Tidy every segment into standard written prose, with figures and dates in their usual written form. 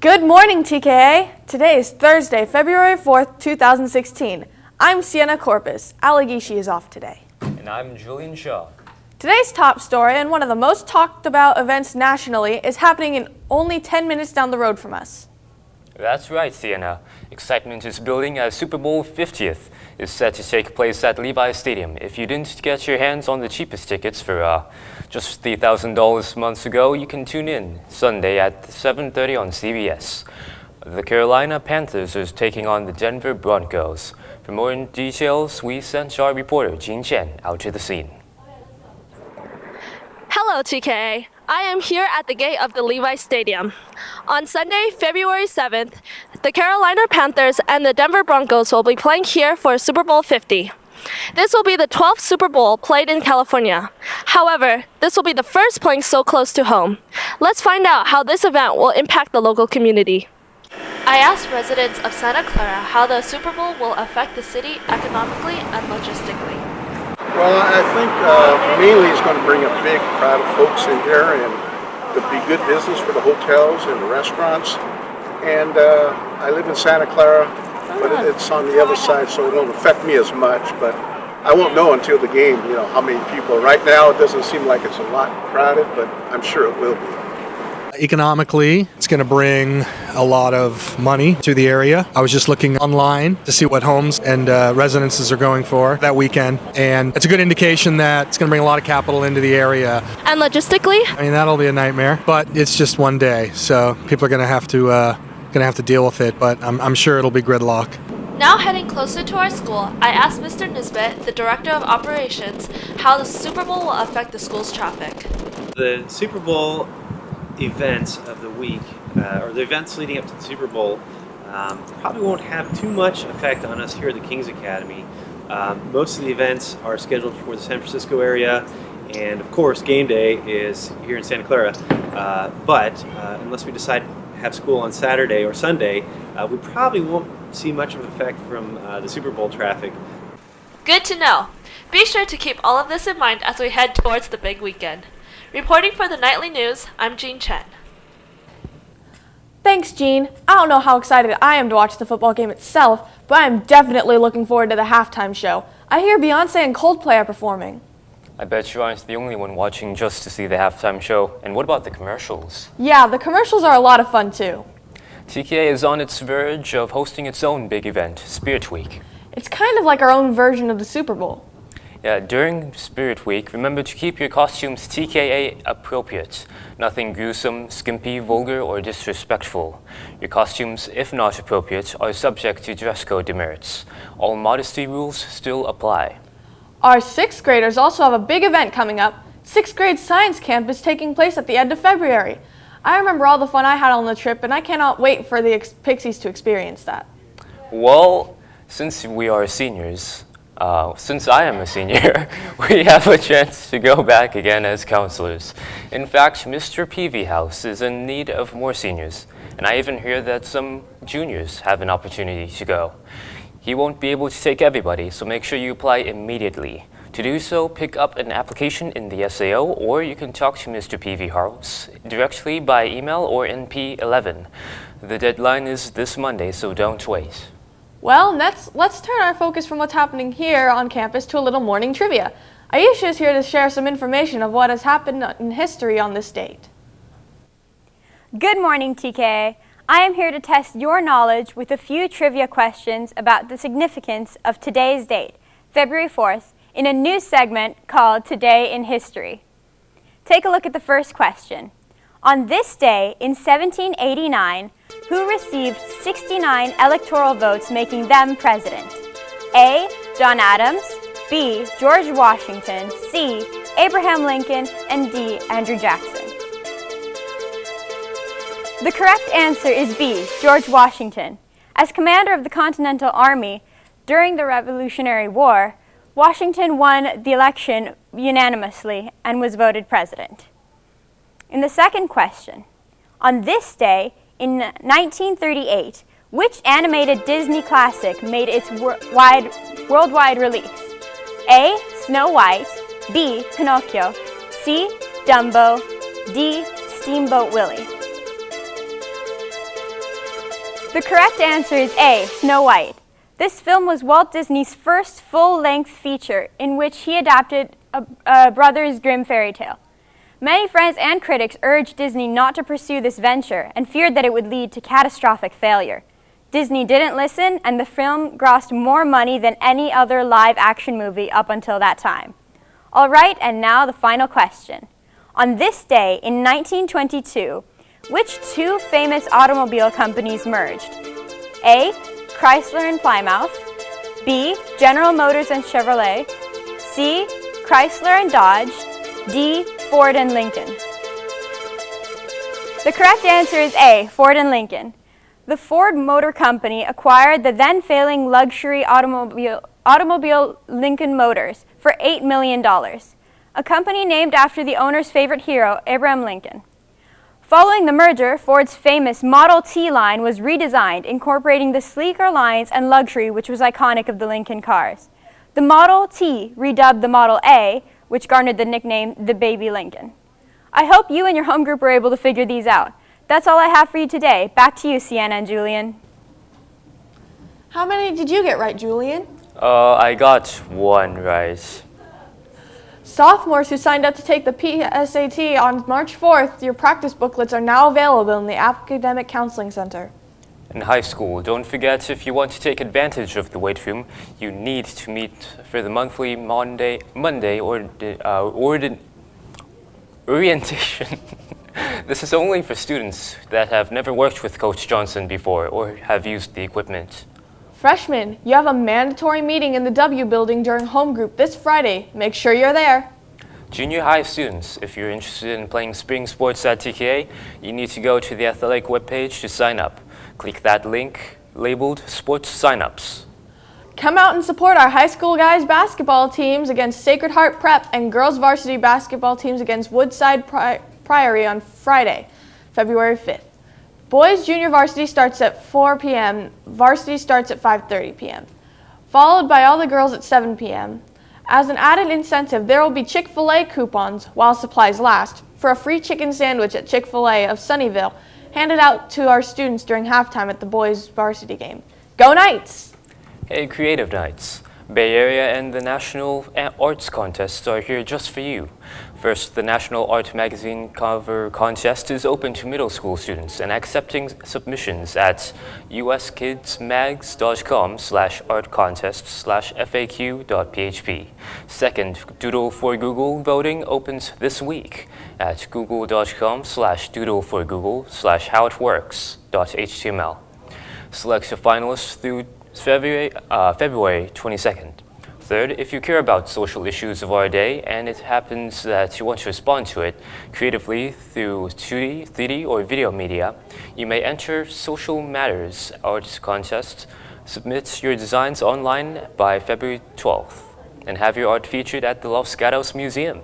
Good morning, TKA. Today is Thursday, February 4th, 2016. I'm Sienna Corpus. Alagishi is off today. And I'm Julian Shaw. Today's top story and one of the most talked about events nationally is happening in only 10 minutes down the road from us. That's right, Sienna. Excitement is building as Super Bowl 50th is set to take place at Levi's Stadium. If you didn't get your hands on the cheapest tickets for just $3,000 months ago, you can tune in Sunday at 7:30 on CBS. The Carolina Panthers is taking on the Denver Broncos. For more details, we sent our reporter, Jean Chen, out to the scene. Hello, TKA. I am here at the gate of the Levi's Stadium. On Sunday, February 7th, the Carolina Panthers and the Denver Broncos will be playing here for Super Bowl 50. This will be the 12th Super Bowl played in California. However, this will be the first playing so close to home. Let's find out how this event will impact the local community. I asked residents of Santa Clara how the Super Bowl will affect the city economically and logistically. Well, I think mainly it's going to bring a big crowd of folks in here, and it'll be good business for the hotels and the restaurants. And I live in Santa Clara, but it's on the other side, so it won't affect me as much. But I won't know until the game, how many people. Right now, it doesn't seem like it's a lot crowded, but I'm sure it will be. Economically, it's going to bring a lot of money to the area. I was just looking online to see what homes and residences are going for that weekend, and it's a good indication that it's going to bring a lot of capital into the area. And logistically? I mean, that'll be a nightmare, but it's just one day, so people are going to have to deal with it. But I'm sure it'll be gridlock. Now heading closer to our school, I asked Mr. Nisbet, the Director of Operations, how the Super Bowl will affect the school's traffic. The Super Bowl events of the week, or the events leading up to the Super Bowl, probably won't have too much effect on us here at the King's Academy. Most of the events are scheduled for the San Francisco area, and of course game day is here in Santa Clara. But unless we decide to have school on Saturday or Sunday, we probably won't see much of an effect from the Super Bowl traffic. Good to know. Be sure to keep all of this in mind as we head towards the big weekend. Reporting for the Nightly News, I'm Jean Chen. Thanks, Jean. I don't know how excited I am to watch the football game itself, but I'm definitely looking forward to the halftime show. I hear Beyonce and Coldplay are performing. I bet you aren't the only one watching just to see the halftime show. And what about the commercials? Yeah, the commercials are a lot of fun too. TKA is on its verge of hosting its own big event, Spirit Week. It's kind of like our own version of the Super Bowl. Yeah, during Spirit Week, remember to keep your costumes TKA appropriate. Nothing gruesome, skimpy, vulgar, or disrespectful. Your costumes, if not appropriate, are subject to dress code demerits. All modesty rules still apply. Our 6th graders also have a big event coming up. 6th grade science camp is taking place at the end of February. I remember all the fun I had on the trip, and I cannot wait for the Pixies to experience that. Well, since we are seniors, since I am a senior, we have a chance to go back again as counselors. In fact, Mr. Peavy House is in need of more seniors, and I even hear that some juniors have an opportunity to go. He won't be able to take everybody, so make sure you apply immediately. To do so, pick up an application in the SAO, or you can talk to Mr. Peavy House directly by email or NP11. The deadline is this Monday, so don't wait. Well, let's turn our focus from what's happening here on campus to a little morning trivia. Aisha is here to share some information of what has happened in history on this date. Good morning, TKA. I am here to test your knowledge with a few trivia questions about the significance of today's date, February 4th, in a new segment called Today in History. Take a look at the first question. On this day in 1789, who received 69 electoral votes, making them president? A. John Adams, B. George Washington, C. Abraham Lincoln, and D. Andrew Jackson. The correct answer is B. George Washington. As commander of the Continental Army during the Revolutionary War, Washington won the election unanimously and was voted president. In the second question, on this day in 1938, which animated Disney classic made its worldwide release? A. Snow White, B. Pinocchio, C. Dumbo, D. Steamboat Willie. The correct answer is A, Snow White. This film was Walt Disney's first full-length feature in which he adapted a Brothers Grimm fairy tale. Many friends and critics urged Disney not to pursue this venture and feared that it would lead to catastrophic failure. Disney didn't listen, and the film grossed more money than any other live-action movie up until that time. All right, and now the final question. On this day in 1922, which two famous automobile companies merged? A, Chrysler and Plymouth, B, General Motors and Chevrolet, C, Chrysler and Dodge, D, Ford and Lincoln. The correct answer is A, Ford and Lincoln. The Ford Motor Company acquired the then failing luxury automobile Lincoln Motors for $8 million, a company named after the owner's favorite hero, Abraham Lincoln. Following the merger, Ford's famous Model T line was redesigned, incorporating the sleeker lines and luxury which was iconic of the Lincoln cars. The Model T, redubbed the Model A, which garnered the nickname the Baby Lincoln. I hope you and your home group were able to figure these out. That's all I have for you today. Back to you, Sienna and Julian. How many did you get right, Julian? I got one right. Sophomores who signed up to take the PSAT on March 4th, your practice booklets are now available in the Academic Counseling Center. In high school, don't forget, if you want to take advantage of the weight room, you need to meet for the monthly Monday orientation. This is only for students that have never worked with Coach Johnson before or have used the equipment. Freshmen, you have a mandatory meeting in the W building during home group this Friday. Make sure you're there. Junior high students, if you're interested in playing spring sports at TKA, you need to go to the athletic webpage to sign up. Click that link labeled Sports Signups. Come out and support our high school guys basketball teams against Sacred Heart Prep and girls varsity basketball teams against Woodside Priory on Friday, February 5th. Boys junior varsity starts at 4 p.m. Varsity starts at 5:30 p.m., followed by all the girls at 7 p.m. As an added incentive, there will be Chick-fil-A coupons while supplies last for a free chicken sandwich at Chick-fil-A of Sunnyvale, handed out to our students during halftime at the boys varsity game. Go Knights! Hey, Creative Nights. Bay Area and the National Arts Contest are here just for you. First, the National Art Magazine Cover Contest is open to middle school students and accepting submissions at uskidsmags.com/artcontest/faq.php. Second, Doodle for Google voting opens this week at google.com/doodleforgoogle/howitworks.html. Select a finalist through February 22nd. Third, if you care about social issues of our day and it happens that you want to respond to it creatively through 2D, 3D, or video media, you may enter Social Matters Arts Contest. Submit your designs online by February 12th and have your art featured at the Los Gatos Museum.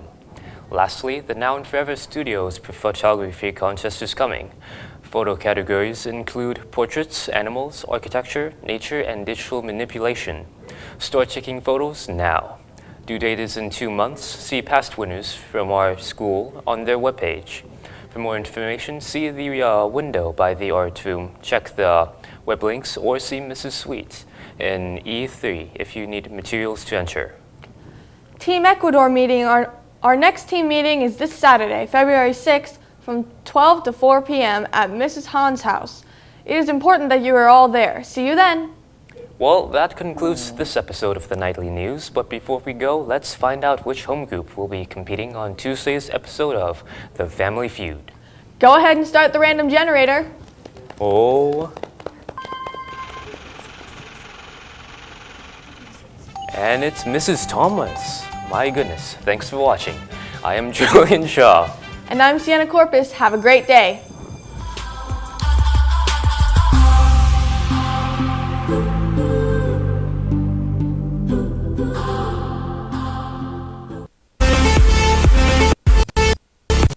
Lastly, the Now and Forever Studios Photography Contest is coming. Photo categories include portraits, animals, architecture, nature, and digital manipulation. Start taking photos now. Due date is in 2 months. See past winners from our school on their webpage. For more information, see the window by the art room, check the web links, or see Mrs. Sweet in E3 if you need materials to enter. Team Ecuador meeting. Our next team meeting is this Saturday, February 6th, from 12 to 4 p.m. at Mrs. Hahn's house. It is important that you are all there. See you then. Well, that concludes this episode of the Nightly News, but before we go, let's find out which home group will be competing on Tuesday's episode of The Family Feud. Go ahead and start the random generator. Oh. And it's Mrs. Thomas. My goodness, thanks for watching. I am Julian Shaw. And I'm Sienna Corpus. Have a great day.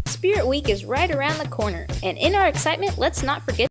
Spirit Week is right around the corner, and in our excitement, let's not forget